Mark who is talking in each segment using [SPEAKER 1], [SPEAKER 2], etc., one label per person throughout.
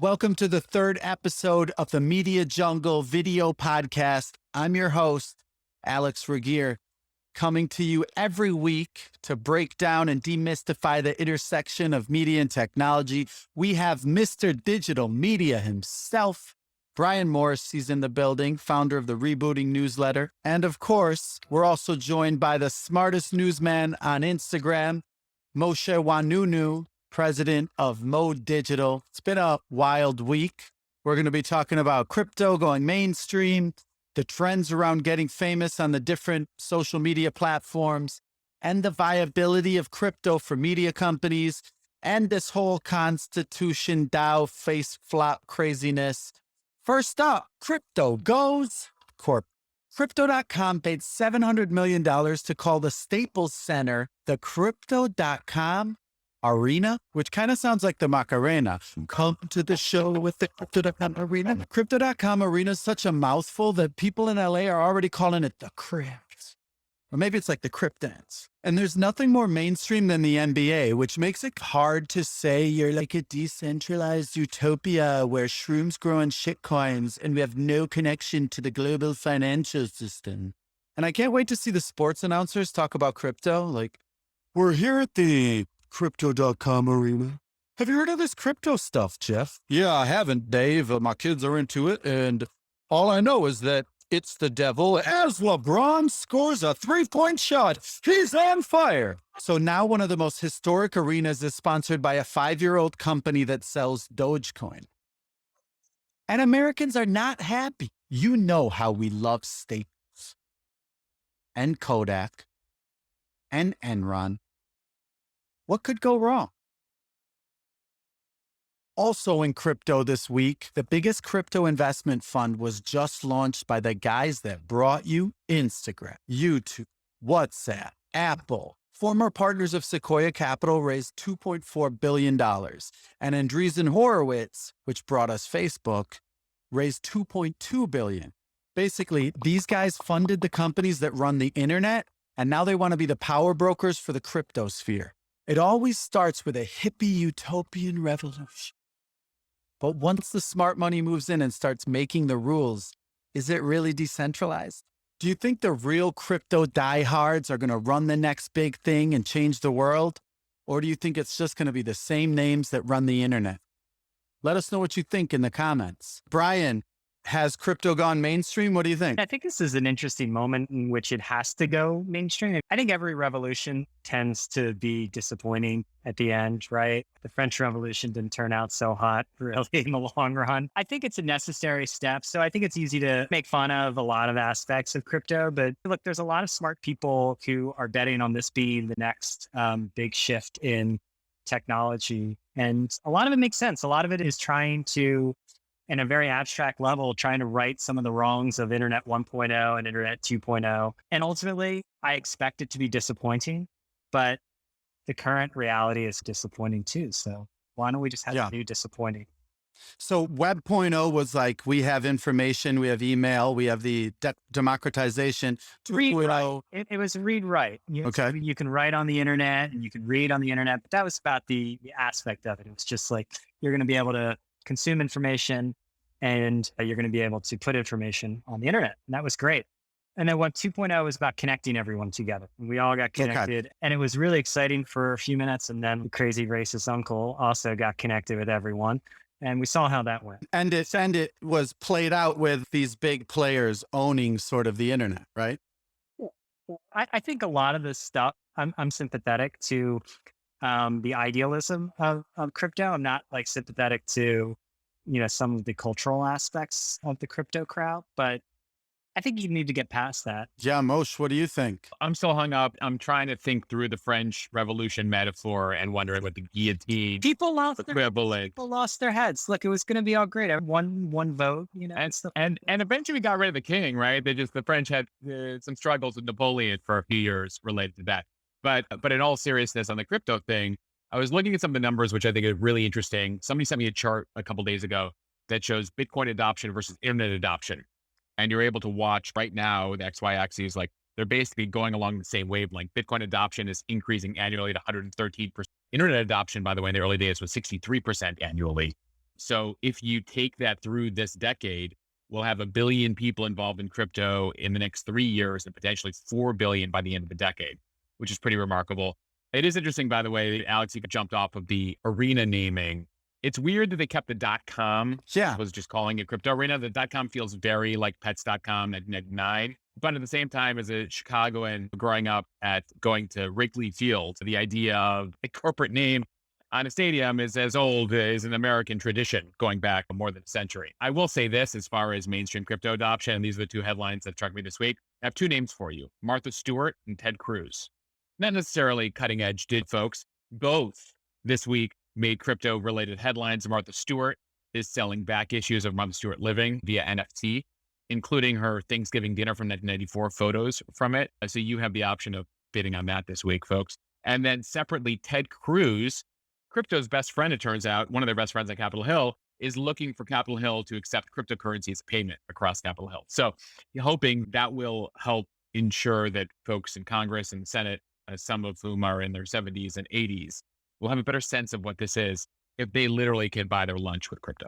[SPEAKER 1] Welcome to the third episode of the Media Jungle video podcast. I'm your host, Alex Regier, coming to you every week to break down and demystify the intersection of media and technology. We have Mr. Digital Media himself, Brian Morris. He's in the building, founder of the Rebooting newsletter. And of course, we're also joined by the smartest newsman on Instagram, Moshe Wanunu, president of Mode Digital. It's been a wild week. We're going to be talking about crypto going mainstream, the trends around getting famous on the different social media platforms, and the viability of crypto for media companies, and this whole Constitution DAO face flop craziness. First up, crypto goes corp. Crypto.com paid $700 million to call the Staples Center the Crypto.com Arena, which kind of sounds like the Macarena. Come to the show with the Crypto.com Arena. Crypto.com Arena is such a mouthful that people in LA are already calling it the Crypt. Or maybe it's like the Crypt Dance. And there's nothing more mainstream than the NBA, which makes it hard to say you're like a decentralized utopia where shrooms grow on shitcoins and we have no connection to the global financial system. And I can't wait to see the sports announcers talk about crypto. Like, we're here at the Crypto.com Arena. Have you heard of this crypto stuff, Jeff? Yeah, I haven't, Dave. My kids are into it, and all I know is that it's the devil as LeBron scores a three-point shot. He's on fire. So now one of the most historic arenas is sponsored by a 5-year-old company that sells Dogecoin. And Americans are not happy. You know how we love Staples and Kodak and Enron. What could go wrong? Also in crypto this week, the biggest crypto investment fund was just launched by the guys that brought you Instagram, YouTube, WhatsApp, Apple. Former partners of Sequoia Capital raised $2.4 billion. And Andreessen Horowitz, which brought us Facebook, raised $2.2 billion. Basically, these guys funded the companies that run the internet, and now they want to be the power brokers for the crypto sphere. It always starts with a hippie utopian revolution. But once the smart money moves in and starts making the rules, is it really decentralized? Do you think the real crypto diehards are going to run the next big thing and change the world? Or do you think it's just going to be the same names that run the internet? Let us know what you think in the comments. Brian, has crypto gone mainstream? What do you think?
[SPEAKER 2] I think this is an interesting moment in which it has to go mainstream. I think every revolution tends to be disappointing at the end, right? The French Revolution didn't turn out so hot, really, in the long run. I think it's a necessary step. So I think it's easy to make fun of a lot of aspects of crypto. But look, there's a lot of smart people who are betting on this being the next big shift in technology. And a lot of it makes sense. A lot of it is trying to, in a very abstract level, trying to right some of the wrongs of Internet 1.0 and Internet 2.0. And ultimately, I expect it to be disappointing, but the current reality is disappointing too. So why don't we just have a new disappointing?
[SPEAKER 1] So Web 0.0 was like, we have information, we have email, we have the democratization.
[SPEAKER 2] Read write. It was read write.
[SPEAKER 1] Okay.
[SPEAKER 2] You can write on the internet and you can read on the internet, but that was about the aspect of it. It was just like, you're going to be able to consume information and you're going to be able to put information on the internet. And that was great. And then 2.0 was about connecting everyone together. And we all got connected and it was really exciting for a few minutes. And then the crazy racist uncle also got connected with everyone. And we saw how that went.
[SPEAKER 1] And it was played out with these big players owning sort of the internet, right?
[SPEAKER 2] I think a lot of this stuff, I'm sympathetic to the idealism of crypto. I'm not like sympathetic to, some of the cultural aspects of the crypto crowd, but I think you need to get past that.
[SPEAKER 1] Yeah, Moshe, what do you think?
[SPEAKER 3] I'm still hung up. I'm trying to think through the French Revolution metaphor and wondering what the guillotine.
[SPEAKER 2] People lost their heads. Look, it was going to be all great. One vote,
[SPEAKER 3] and eventually we got rid of the king, right? The French had some struggles with Napoleon for a few years related to that. But in all seriousness, on the crypto thing, I was looking at some of the numbers, which I think are really interesting. Somebody sent me a chart a couple of days ago that shows Bitcoin adoption versus internet adoption. And you're able to watch right now, the XY axis, like they're basically going along the same wavelength. Bitcoin adoption is increasing annually at 113%. Internet adoption, by the way, in the early days was 63% annually. So if you take that through this decade, we'll have 1 billion people involved in crypto in the next 3 years and potentially 4 billion by the end of the decade, which is pretty remarkable. It is interesting, by the way, Alex, you jumped off of the arena naming. It's weird that they kept the .com.
[SPEAKER 1] Yeah.
[SPEAKER 3] Was just calling it crypto arena. The .com feels very like pets.com at 9. But at the same time, as a Chicagoan growing up at going to Wrigley Field, the idea of a corporate name on a stadium is as old as an American tradition going back more than a century. I will say this as far as mainstream crypto adoption, and these are the two headlines that struck me this week. I have two names for you, Martha Stewart and Ted Cruz. Not necessarily cutting edge folks. Both this week made crypto related headlines. Martha Stewart is selling back issues of Martha Stewart Living via NFT, including her Thanksgiving dinner from 1994 photos from it. So you have the option of bidding on that this week, folks. And then separately, Ted Cruz, crypto's best friend, it turns out, one of their best friends at Capitol Hill, is looking for Capitol Hill to accept cryptocurrency as a payment across Capitol Hill. So hoping that will help ensure that folks in Congress and the Senate, some of whom are in their 70s and 80s, will have a better sense of what this is if they literally can buy their lunch with crypto.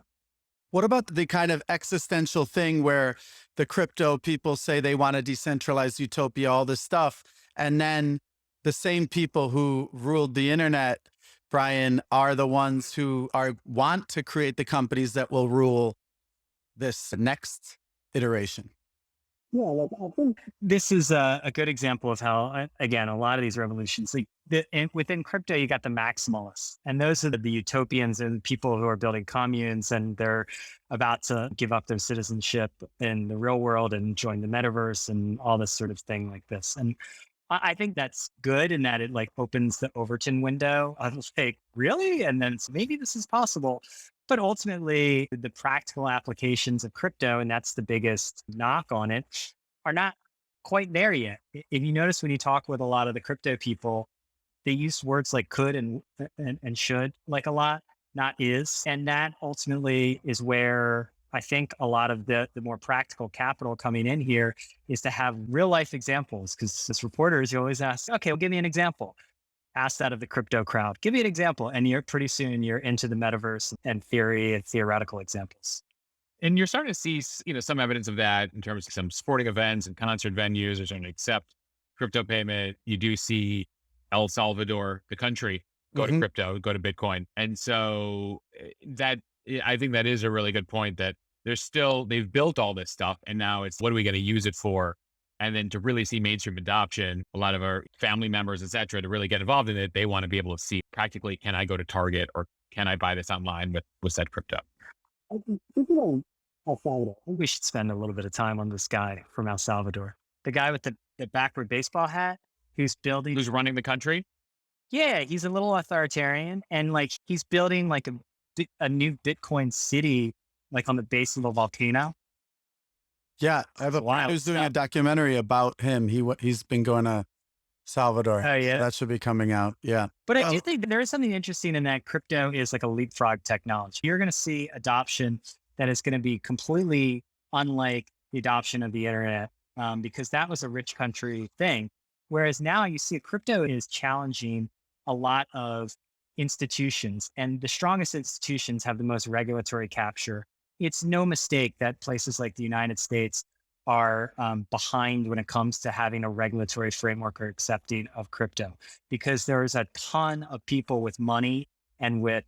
[SPEAKER 1] What about the kind of existential thing where the crypto people say they want a decentralized utopia, all this stuff, and then the same people who ruled the internet, Brian, are the ones who want to create the companies that will rule this next iteration?
[SPEAKER 2] Yeah, like I think this is a good example of how, again, a lot of these revolutions, like within crypto, you got the maximalists, and those are the utopians and people who are building communes, and they're about to give up their citizenship in the real world and join the metaverse and all this sort of thing like this. And I think that's good in that it like opens the Overton window. I was like, really? And then maybe this is possible. But ultimately, the practical applications of crypto, and that's the biggest knock on it, are not quite there yet. If you notice when you talk with a lot of the crypto people, they use words like could and should like a lot, not is. And that ultimately is where I think a lot of the more practical capital coming in here is to have real life examples. Because as reporters, you always ask, okay, well, give me an example. Ask that of the crypto crowd. Give me an example. And you're pretty soon you're into the metaverse and theory and theoretical examples.
[SPEAKER 3] And you're starting to see, some evidence of that in terms of some sporting events and concert venues are starting to accept crypto payment. You do see El Salvador, the country, go to crypto, go to Bitcoin. And so I think that is a really good point that they've built all this stuff. And now it's, what are we going to use it for? And then to really see mainstream adoption, a lot of our family members, et cetera, to really get involved in it, they want to be able to see practically, can I go to Target or can I buy this online with said crypto?
[SPEAKER 2] El Salvador. I think we should spend a little bit of time on this guy from El Salvador. The guy with the backward baseball hat who's
[SPEAKER 3] running the country.
[SPEAKER 2] Yeah, he's a little authoritarian, and like he's building like a new Bitcoin city, like on the base of a volcano.
[SPEAKER 1] Yeah, I have a friend who's doing a documentary about him. He's been going to Salvador.
[SPEAKER 2] Oh yeah,
[SPEAKER 1] so that should be coming out. Yeah,
[SPEAKER 2] but I do think there is something interesting in that crypto is like a leapfrog technology. You're going to see adoption that is going to be completely unlike the adoption of the internet, because that was a rich country thing. Whereas now you see crypto is challenging a lot of institutions, and the strongest institutions have the most regulatory capture. It's no mistake that places like the United States are behind when it comes to having a regulatory framework or accepting of crypto, because there's a ton of people with money and with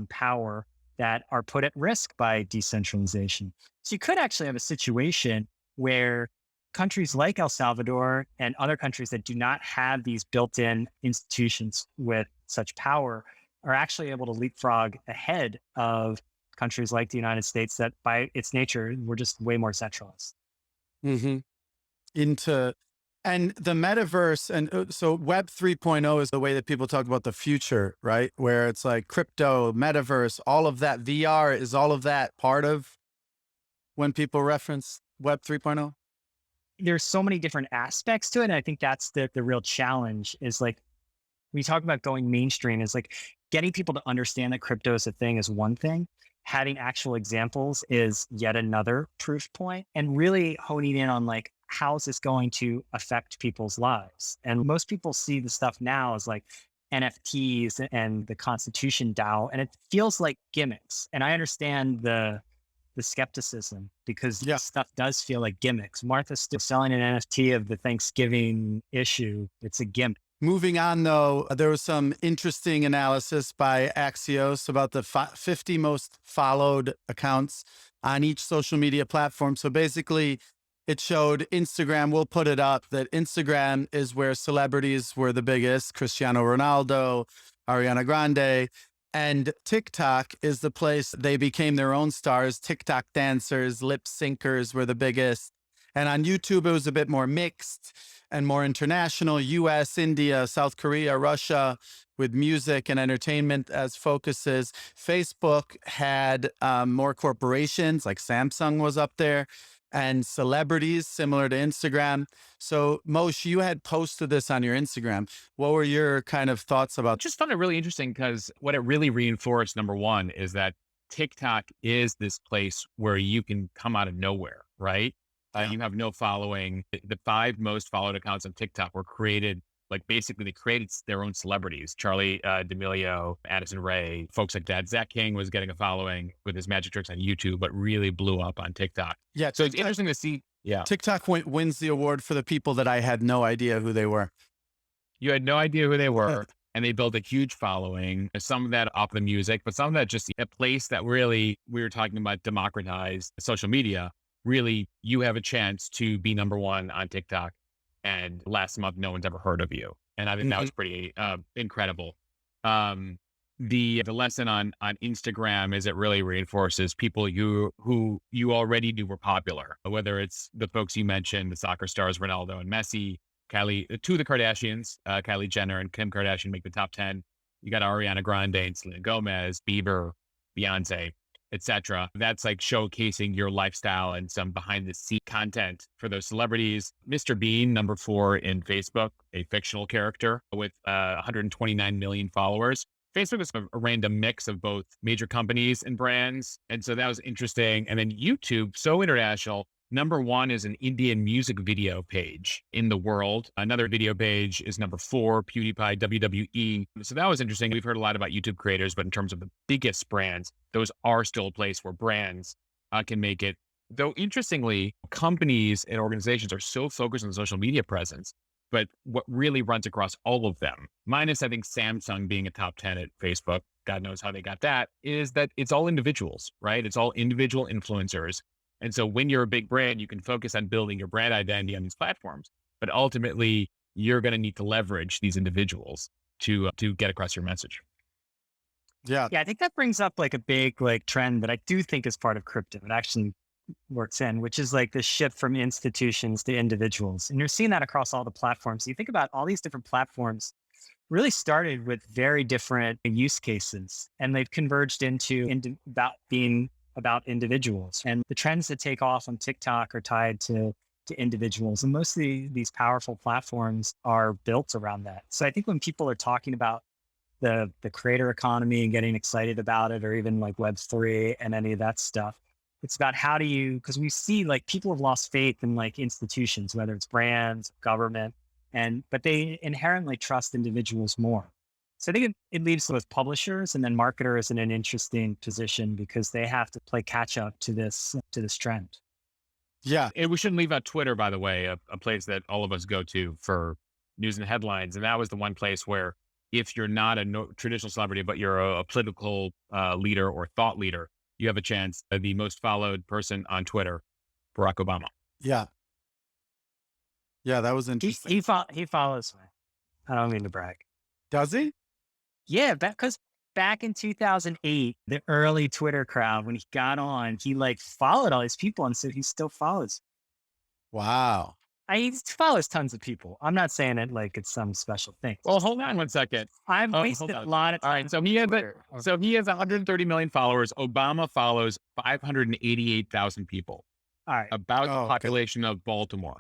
[SPEAKER 2] power that are put at risk by decentralization. So you could actually have a situation where countries like El Salvador and other countries that do not have these built-in institutions with such power are actually able to leapfrog ahead of countries like the United States that by its nature, we're just way more centralized.
[SPEAKER 1] And the metaverse, and so Web 3.0 is the way that people talk about the future, right? Where it's like crypto, metaverse, all of that. VR, is all of that part of when people reference Web 3.0?
[SPEAKER 2] There's so many different aspects to it. And I think that's the real challenge is like, when you talk about going mainstream, is like getting people to understand that crypto is a thing is one thing. Having actual examples is yet another proof point, and really honing in on like, how is this going to affect people's lives? And most people see the stuff now as like, NFTs and the Constitution DAO, and it feels like gimmicks. And I understand the skepticism because
[SPEAKER 1] Yeah.
[SPEAKER 2] this stuff does feel like gimmicks. Martha's still selling an NFT of the Thanksgiving issue. It's a gimmick.
[SPEAKER 1] Moving on, though, there was some interesting analysis by Axios about the 50 most followed accounts on each social media platform. So basically, it showed Instagram, we'll put it up, that Instagram is where celebrities were the biggest, Cristiano Ronaldo, Ariana Grande, and TikTok is the place they became their own stars. TikTok dancers, lip syncers were the biggest. And on YouTube, it was a bit more mixed and more international, US, India, South Korea, Russia, with music and entertainment as focuses. Facebook had more corporations, like Samsung was up there, and celebrities similar to Instagram. So Moshe, you had posted this on your Instagram. What were your kind of thoughts about?
[SPEAKER 3] Just found it really interesting because what it really reinforced, number one, is that TikTok is this place where you can come out of nowhere, right? You have no following. The 5 most followed accounts on TikTok were created, like basically they created their own celebrities. Charlie D'Amelio, Addison Rae, folks like that. Zach King was getting a following with his magic tricks on YouTube, but really blew up on TikTok.
[SPEAKER 1] Yeah.
[SPEAKER 3] So it's interesting to see. Yeah.
[SPEAKER 1] TikTok wins the award for the people that I had no idea who they were.
[SPEAKER 3] You had no idea who they were. And they built a huge following, some of that off the music, but some of that just a place that really, we were talking about democratized social media. Really, you have a chance to be number one on TikTok. And last month, no one's ever heard of you. And I think that was pretty incredible. The lesson on Instagram is it really reinforces people who you already knew were popular, whether it's the folks you mentioned, the soccer stars, Ronaldo and Messi, Kylie, 2 of the Kardashians, Kylie Jenner and Kim Kardashian make the top 10. You got Ariana Grande and Selena Gomez, Bieber, Beyonce, etc. That's like showcasing your lifestyle and some behind the scene content for those celebrities. Mr. Bean, number 4 in Facebook, a fictional character with 129 million followers. Facebook is a random mix of both major companies and brands. And so that was interesting. And then YouTube, so international. Number 1 is an Indian music video page in the world. Another video page is number 4, PewDiePie, WWE. So that was interesting. We've heard a lot about YouTube creators, but in terms of the biggest brands, those are still a place where brands can make it. Though interestingly, companies and organizations are so focused on social media presence, but what really runs across all of them, minus I think Samsung being a top 10 at Facebook, God knows how they got that, is that it's all individuals, right? It's all individual influencers. And so when you're a big brand, you can focus on building your brand identity on these platforms, but ultimately you're going to need to leverage these individuals to get across your message.
[SPEAKER 1] Yeah.
[SPEAKER 2] Yeah, I think that brings up like a big like trend that I do think is part of crypto. It actually works in, which is like the shift from institutions to individuals. And you're seeing that across all the platforms. You think about all these different platforms really started with very different use cases, and they've converged into about being about individuals. And the trends that take off on TikTok are tied to individuals. And most of these powerful platforms are built around that. So I think when people are talking about the creator economy and getting excited about it, or even like Web3 and any of that stuff, it's about how do you, because we see like people have lost faith in like institutions, whether it's brands, government, but they inherently trust individuals more. So I think it leaves with publishers and then marketers in an interesting position because they have to play catch up to this trend.
[SPEAKER 1] Yeah.
[SPEAKER 3] And we shouldn't leave out Twitter, by the way, a place that all of us go to for news and headlines. And that was the one place where if you're not a traditional celebrity, but you're a political leader or thought leader, you have a chance. The most followed person on Twitter, Barack Obama.
[SPEAKER 1] Yeah. Yeah, that was interesting.
[SPEAKER 2] He follows me. I don't mean to brag.
[SPEAKER 1] Does he?
[SPEAKER 2] Yeah, because back in 2008, the early Twitter crowd, when he got on, he like followed all these people, and so he still follows.
[SPEAKER 1] Wow.
[SPEAKER 2] He follows tons of people. I'm not saying it like it's some special thing.
[SPEAKER 3] Well, hold on one second.
[SPEAKER 2] I've wasted a lot of time.
[SPEAKER 3] All right, so he has 130 million followers. Obama follows 588,000 people.
[SPEAKER 2] All right,
[SPEAKER 3] about the population of Baltimore.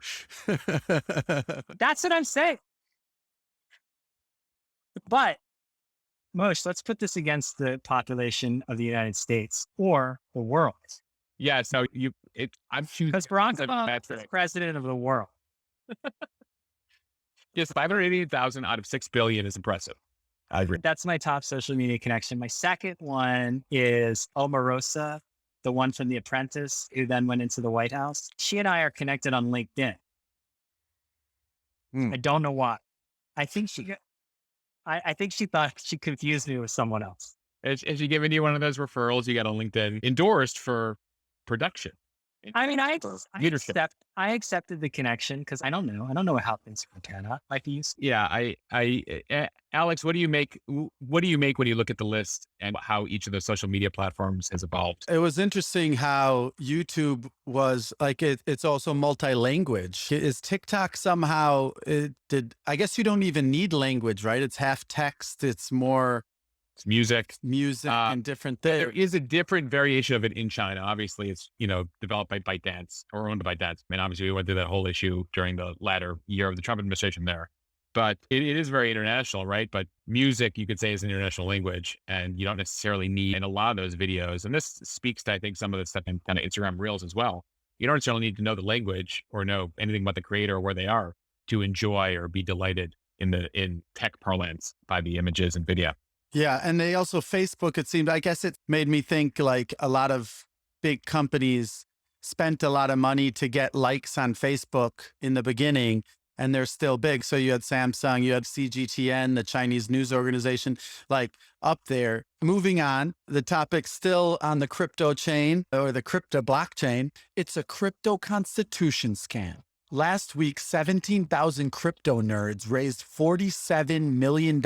[SPEAKER 2] That's what I'm saying. But Moshe, let's put this against the population of the United States or the world.
[SPEAKER 3] Yeah, so I'm choosing
[SPEAKER 2] because Barack Obama is president of the world.
[SPEAKER 3] Yes, 588,000 out of 6 billion is impressive. I agree.
[SPEAKER 2] That's my top social media connection. My second one is Omarosa, the one from The Apprentice, who then went into the White House. She and I are connected on LinkedIn. I don't know why. I think I think she thought she confused me with someone else.
[SPEAKER 3] Is she giving you one of those referrals you got on LinkedIn endorsed for production?
[SPEAKER 2] I mean,
[SPEAKER 3] Leadership.
[SPEAKER 2] I accepted the connection because I don't know how things are going to turn out. Might be useful.
[SPEAKER 3] Yeah, Alex, what do you make? What do you make when you look at the list and how each of those social media platforms has evolved?
[SPEAKER 1] It was interesting how YouTube was like, it's also multi-language. Is TikTok somehow, I guess you don't even need language, right? It's half text. It's more
[SPEAKER 3] It's music.
[SPEAKER 1] and different things.
[SPEAKER 3] There is a different variation of it in China. Obviously, it's, developed by ByteDance or owned by ByteDance. I mean, obviously, we went through that whole issue during the latter year of the Trump administration there. But it is very international, right? But music, you could say, is an international language, and you don't necessarily need in a lot of those videos. And this speaks to, I think, some of the stuff in kind of Instagram Reels as well. You don't necessarily need to know the language or know anything about the creator or where they are to enjoy or be delighted in tech parlance by the images and video.
[SPEAKER 1] Yeah. And they also, Facebook, it seemed, I guess it made me think like a lot of big companies spent a lot of money to get likes on Facebook in the beginning, and they're still big. So you had Samsung, you had CGTN, the Chinese news organization, like up there. Moving on, the topic still on the crypto chain or the crypto blockchain. It's a crypto constitution scam. Last week, 17,000 crypto nerds raised $47 million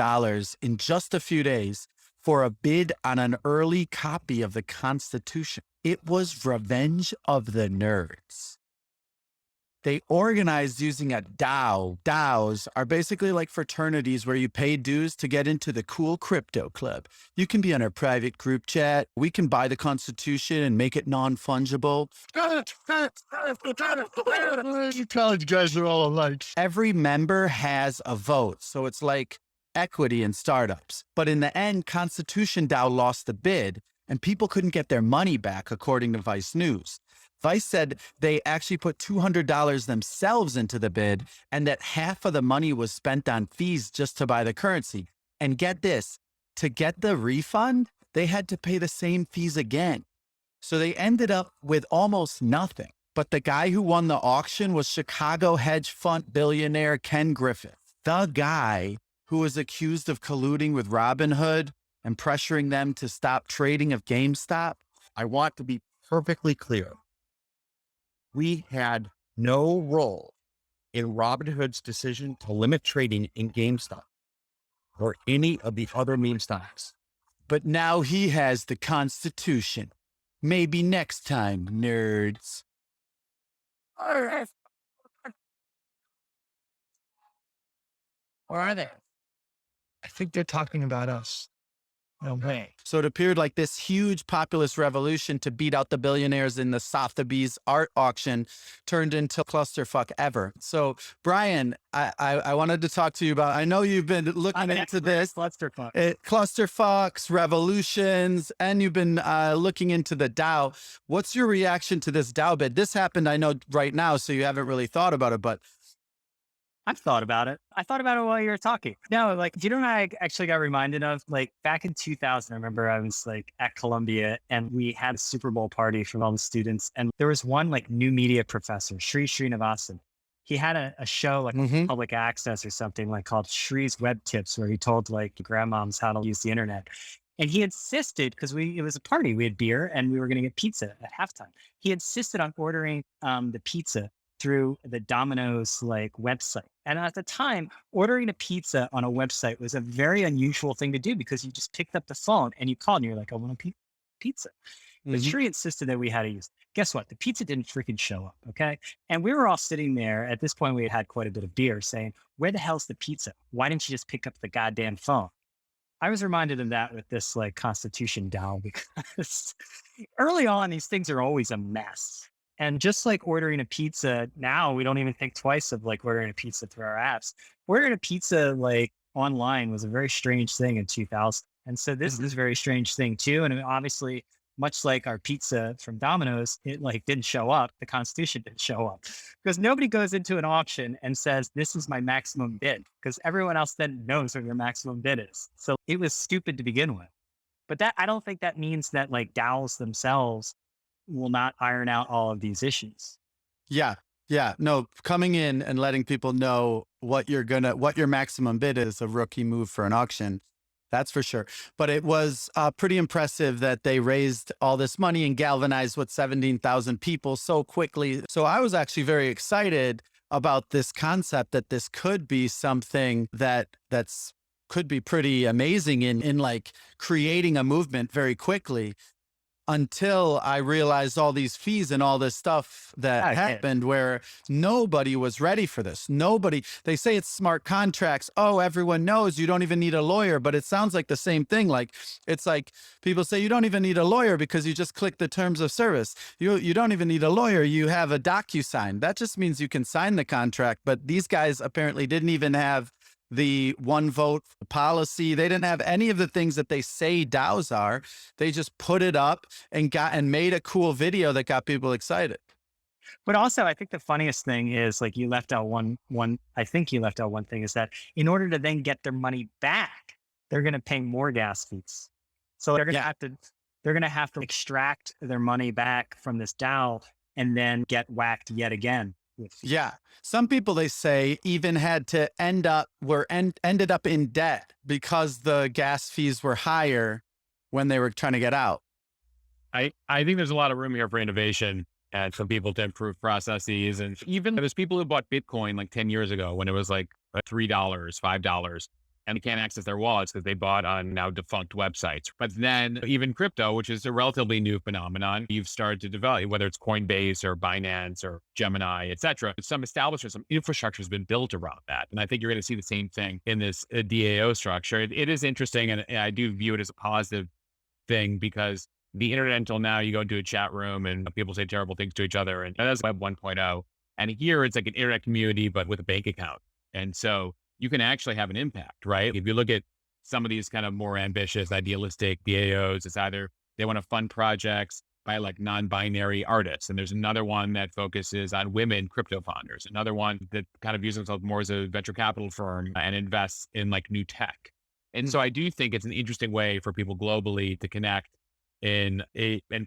[SPEAKER 1] in just a few days for a bid on an early copy of the Constitution. It was revenge of the nerds. They organized using a DAO. DAOs are basically like fraternities where you pay dues to get into the cool crypto club. You can be on our private group chat. We can buy the Constitution and make it non-fungible. You college guys are all alike. Every member has a vote, so it's like equity in startups. But in the end, Constitution DAO lost the bid, and people couldn't get their money back, according to Vice News. Vice said they actually put $200 themselves into the bid, and that half of the money was spent on fees just to buy the currency. And get this, to get the refund, they had to pay the same fees again. So they ended up with almost nothing. But the guy who won the auction was Chicago hedge fund billionaire Ken Griffin, the guy who was accused of colluding with Robinhood and pressuring them to stop trading of GameStop.
[SPEAKER 4] I want to be perfectly clear. We had no role in Robinhood's decision to limit trading in GameStop or any of the other meme stocks.
[SPEAKER 1] But now he has the Constitution. Maybe next time, nerds.
[SPEAKER 4] Where are they?
[SPEAKER 5] I think they're talking about us. No way.
[SPEAKER 1] So it appeared like this huge populist revolution to beat out the billionaires in the Sotheby's art auction turned into clusterfuck ever. So, Brian, I wanted to talk to you about, I know you've been looking into this. Clusterfucks, revolutions, and you've been looking into the DAO. What's your reaction to this DAO bid? This happened, I know, right now, so you haven't really thought about it, but
[SPEAKER 2] I've thought about it. I thought about it while you were talking. No, like, do you know what I actually got reminded of? Like back in 2000, I remember I was like at Columbia and we had a Super Bowl party for all the students. And there was one like new media professor, Sri Srinivasan. He had a show like public access or something like called Shri's Web Tips, where he told like grandmoms how to use the internet. And he insisted, because it was a party, we had beer and we were going to get pizza at halftime. He insisted on ordering the pizza through the Domino's like website. And at the time, ordering a pizza on a website was a very unusual thing to do because you just picked up the phone and you called and you're like, I want a pizza. But Sri insisted that we had to use it. Guess what? The pizza didn't freaking show up. Okay. And we were all sitting there. At this point, we had quite a bit of beer saying, where the hell's the pizza? Why didn't you just pick up the goddamn phone? I was reminded of that with this like Constitution DAO, because early on, these things are always a mess. And just like ordering a pizza now, we don't even think twice of like ordering a pizza through our apps. Ordering a pizza like online was a very strange thing in 2000. And so this is a very strange thing too. And obviously much like our pizza from Domino's, it like didn't show up. The Constitution didn't show up because nobody goes into an auction and says, this is my maximum bid, because everyone else then knows what your maximum bid is. So it was stupid to begin with. But that, I don't think that means that like DAOs themselves will not iron out all of these issues.
[SPEAKER 1] Yeah. Yeah. No, coming in and letting people know what your maximum bid is a rookie move for an auction. That's for sure. But it was pretty impressive that they raised all this money and galvanized 17,000 people so quickly. So I was actually very excited about this concept that this could be something that's could be pretty amazing in like creating a movement very quickly, until I realized all these fees and all this stuff that happened where nobody was ready for this. Nobody, they say it's smart contracts. Oh, everyone knows you don't even need a lawyer, but it sounds like the same thing. Like, it's like people say you don't even need a lawyer because you just click the terms of service. You don't even need a lawyer. You have a DocuSign. That just means you can sign the contract. But these guys apparently didn't even have the one vote policy. They didn't have any of the things that they say DAOs are. They just put it up and made a cool video that got people excited.
[SPEAKER 2] But also, I think the funniest thing is like you left out one. I think you left out one thing is that in order to then get their money back, they're going to pay more gas fees. So they're going to have to extract their money back from this DAO and then get whacked yet again.
[SPEAKER 1] Yeah. Some people, they say, even had to ended up in debt because the gas fees were higher when they were trying to get out.
[SPEAKER 3] I think there's a lot of room here for innovation and some people to improve processes. And even there's people who bought Bitcoin like 10 years ago when it was like $3, $5. And they can't access their wallets because they bought on now defunct websites. But then even crypto, which is a relatively new phenomenon, you've started to develop, whether it's Coinbase or Binance or Gemini, et cetera. Some establishment, some infrastructure has been built around that. And I think you're going to see the same thing in this DAO structure. It is interesting. And I do view it as a positive thing because the internet until now, you go into a chat room and people say terrible things to each other. And that's Web 1.0. And here it's like an internet community, but with a bank account. And so you can actually have an impact, right? If you look at some of these kind of more ambitious, idealistic DAOs, it's either they want to fund projects by like non-binary artists. And there's another one that focuses on women crypto founders. Another one that kind of views themselves more as a venture capital firm and invests in like new tech. And so I do think it's an interesting way for people globally to connect and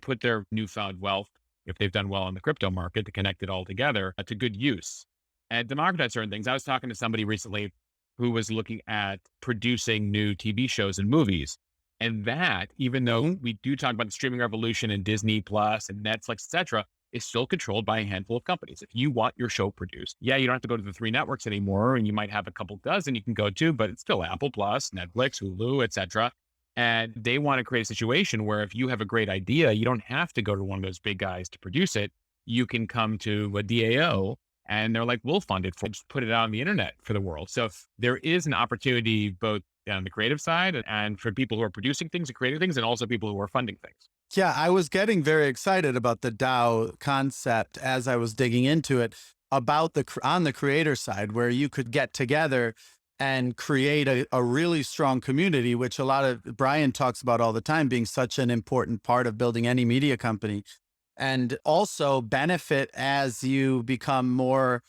[SPEAKER 3] put their newfound wealth, if they've done well in the crypto market, to connect it all together to good use and democratize certain things. I was talking to somebody recently who was looking at producing new TV shows and movies. And that, even though we do talk about the streaming revolution and Disney Plus and Netflix, et cetera, is still controlled by a handful of companies. If you want your show produced, you don't have to go to the 3 networks anymore, and you might have a couple dozen you can go to, but it's still Apple Plus, Netflix, Hulu, et cetera. And they want to create a situation where if you have a great idea, you don't have to go to one of those big guys to produce it. You can come to a DAO and they're like, we'll fund it, just put it out on the internet for the world. So there is an opportunity both on the creative side and for people who are producing things and creating things, and also people who are funding things.
[SPEAKER 1] Yeah, I was getting very excited about the DAO concept as I was digging into it, about on the creator side, where you could get together and create a really strong community, which Brian talks about all the time being such an important part of building any media company. And also benefit as you become more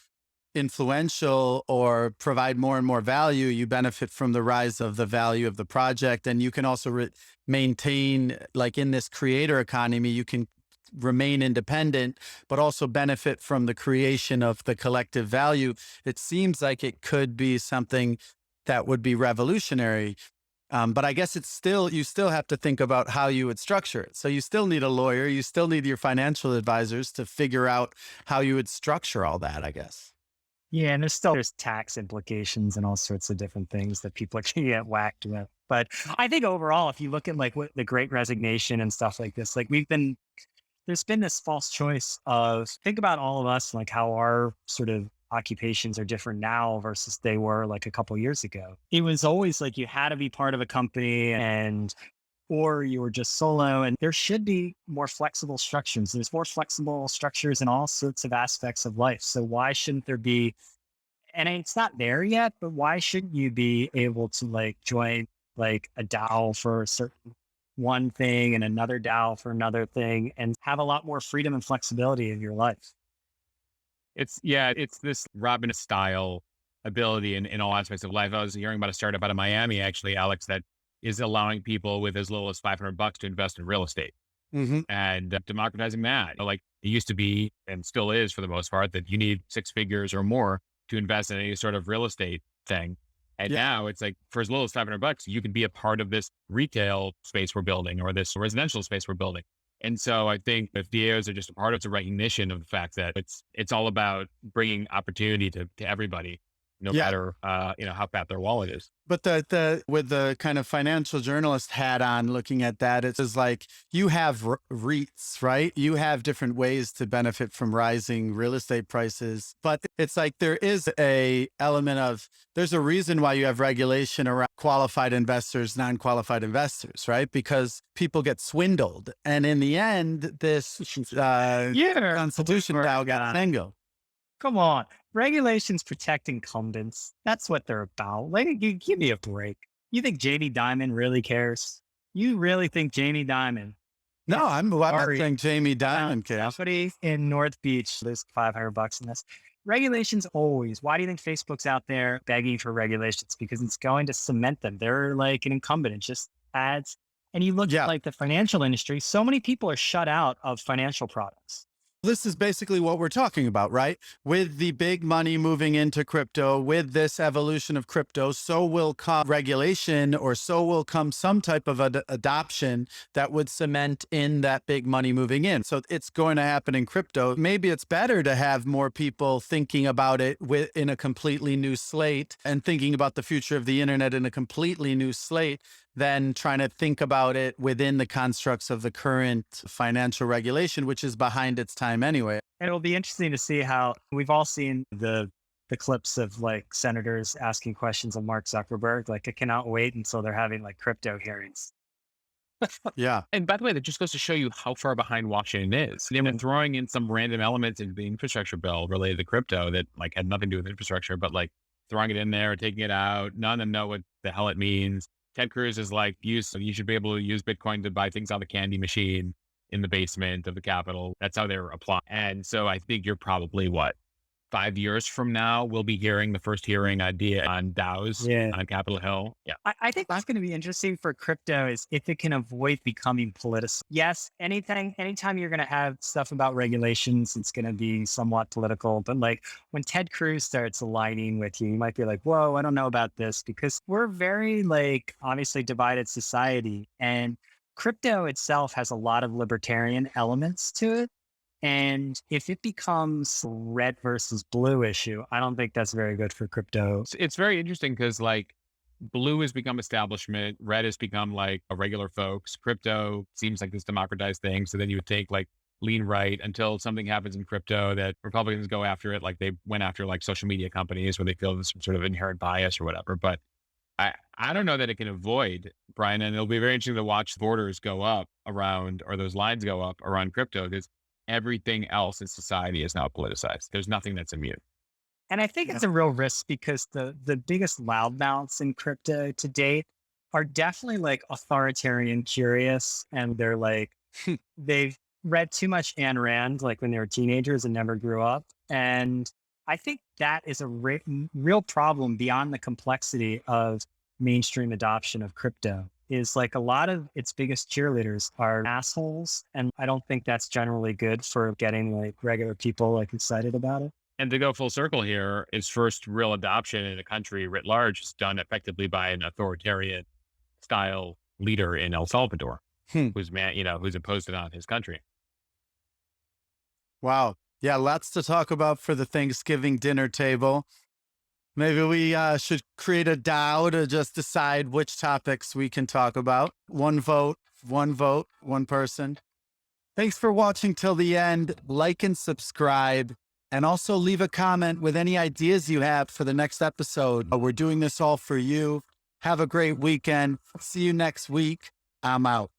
[SPEAKER 1] influential or provide more and more value. You benefit from the rise of the value of the project. And you can also maintain, like in this creator economy, you can remain independent, but also benefit from the creation of the collective value. It seems like it could be something that would be revolutionary. But I guess you still have to think about how you would structure it. So you still need a lawyer, you still need your financial advisors to figure out how you would structure all that, I guess.
[SPEAKER 2] Yeah, and there's tax implications and all sorts of different things that people can get whacked with. But I think overall, if you look at like what the Great Resignation and stuff like this, like there's been this false choice of, think about all of us, like how our sort of occupations are different now versus they were like a couple years ago. It was always like you had to be part of a company or you were just solo, and there should be more flexible structures. There's more flexible structures in all sorts of aspects of life. So why shouldn't there be, and it's not there yet, but why shouldn't you be able to like join like a DAO for a certain one thing and another DAO for another thing and have a lot more freedom and flexibility in your life.
[SPEAKER 3] It's this Robin style ability in all aspects of life. I was hearing about a startup out of Miami, actually, Alex, that is allowing people with as little as $500 to invest in real estate and democratizing that. Like it used to be, and still is for the most part, that you need 6 figures or more to invest in any sort of real estate thing. And now it's like for as little as $500, you can be a part of this retail space we're building or this residential space we're building. And so I think if DAOs are just a part of the recognition of the fact that it's all about bringing opportunity to everybody, no matter how fat their wallet is.
[SPEAKER 1] But the with the kind of financial journalist hat on, looking at that, it's like you have REITs, right? You have different ways to benefit from rising real estate prices, but it's like there is a element of there's a reason why you have regulation around qualified investors, non-qualified investors, right? Because people get swindled, and in the end, this Constitution DAO got tangled.
[SPEAKER 2] Come on. Regulations protect incumbents. That's what they're about. Like, you give me a break. You think Jamie Dimon really cares? You really think Jamie Dimon?
[SPEAKER 1] No, I'm not saying Jamie Dimon cares.
[SPEAKER 2] Somebody in North Beach, there's $500 in this. Regulations always. Why do you think Facebook's out there begging for regulations? Because it's going to cement them. They're like an incumbent. It's just ads. And you look at like the financial industry, so many people are shut out of financial products.
[SPEAKER 1] This is basically what we're talking about, right? With the big money moving into crypto, with this evolution of crypto, so will come regulation, or so will come some type of adoption that would cement in that big money moving in. So it's going to happen in crypto. Maybe it's better to have more people thinking about it in a completely new slate and thinking about the future of the internet in a completely new slate than trying to think about it within the constructs of the current financial regulation, which is behind its time anyway.
[SPEAKER 2] And it'll be interesting to see how we've all seen the clips of like senators asking questions of Mark Zuckerberg. Like, I cannot wait until they're having like crypto hearings.
[SPEAKER 1] Yeah.
[SPEAKER 3] And by the way, that just goes to show you how far behind Washington is. They've been throwing in some random elements into the infrastructure bill related to crypto that like had nothing to do with infrastructure, but like throwing it in there or taking it out. None of them know what the hell it means. Ted Cruz is like, you should be able to use Bitcoin to buy things on the candy machine in the basement of the Capitol. That's how they're applying. And so I think you're probably 5 years from now, we'll be hearing the first hearing idea on DAOs on Capitol Hill. Yeah.
[SPEAKER 2] I think that's going to be interesting for crypto is if it can avoid becoming political. Yes, anytime you're going to have stuff about regulations, it's going to be somewhat political. But like when Ted Cruz starts aligning with you, you might be like, whoa, I don't know about this, because we're very like obviously divided society, and crypto itself has a lot of libertarian elements to it. And if it becomes red versus blue issue, I don't think that's very good for crypto.
[SPEAKER 3] It's very interesting because like blue has become establishment, red has become like a regular folks. Crypto seems like this democratized thing. So then you would take like lean right until something happens in crypto that Republicans go after it. Like they went after like social media companies where they feel there's some sort of inherent bias or whatever. But I don't know that it can avoid, Brian, and it'll be very interesting to watch borders go up around, or those lines go up around crypto, because everything else in society is now politicized. There's nothing that's immune.
[SPEAKER 2] And I think it's a real risk because the biggest loudmouths in crypto to date are definitely like authoritarian curious. And they're like, they've read too much Ayn Rand, like when they were teenagers and never grew up. And I think that is a real problem beyond the complexity of mainstream adoption of crypto. Is like a lot of its biggest cheerleaders are assholes. And I don't think that's generally good for getting like regular people like excited about it.
[SPEAKER 3] And to go full circle here, its first real adoption in the country writ large is done effectively by an authoritarian style leader in El Salvador, who's imposed it on his country.
[SPEAKER 1] Wow. Yeah. Lots to talk about for the Thanksgiving dinner table. Maybe we should create a DAO to just decide which topics we can talk about. One vote, one person. Thanks for watching till the end. Like and subscribe, and also leave a comment with any ideas you have for the next episode. We're doing this all for you. Have a great weekend. See you next week. I'm out.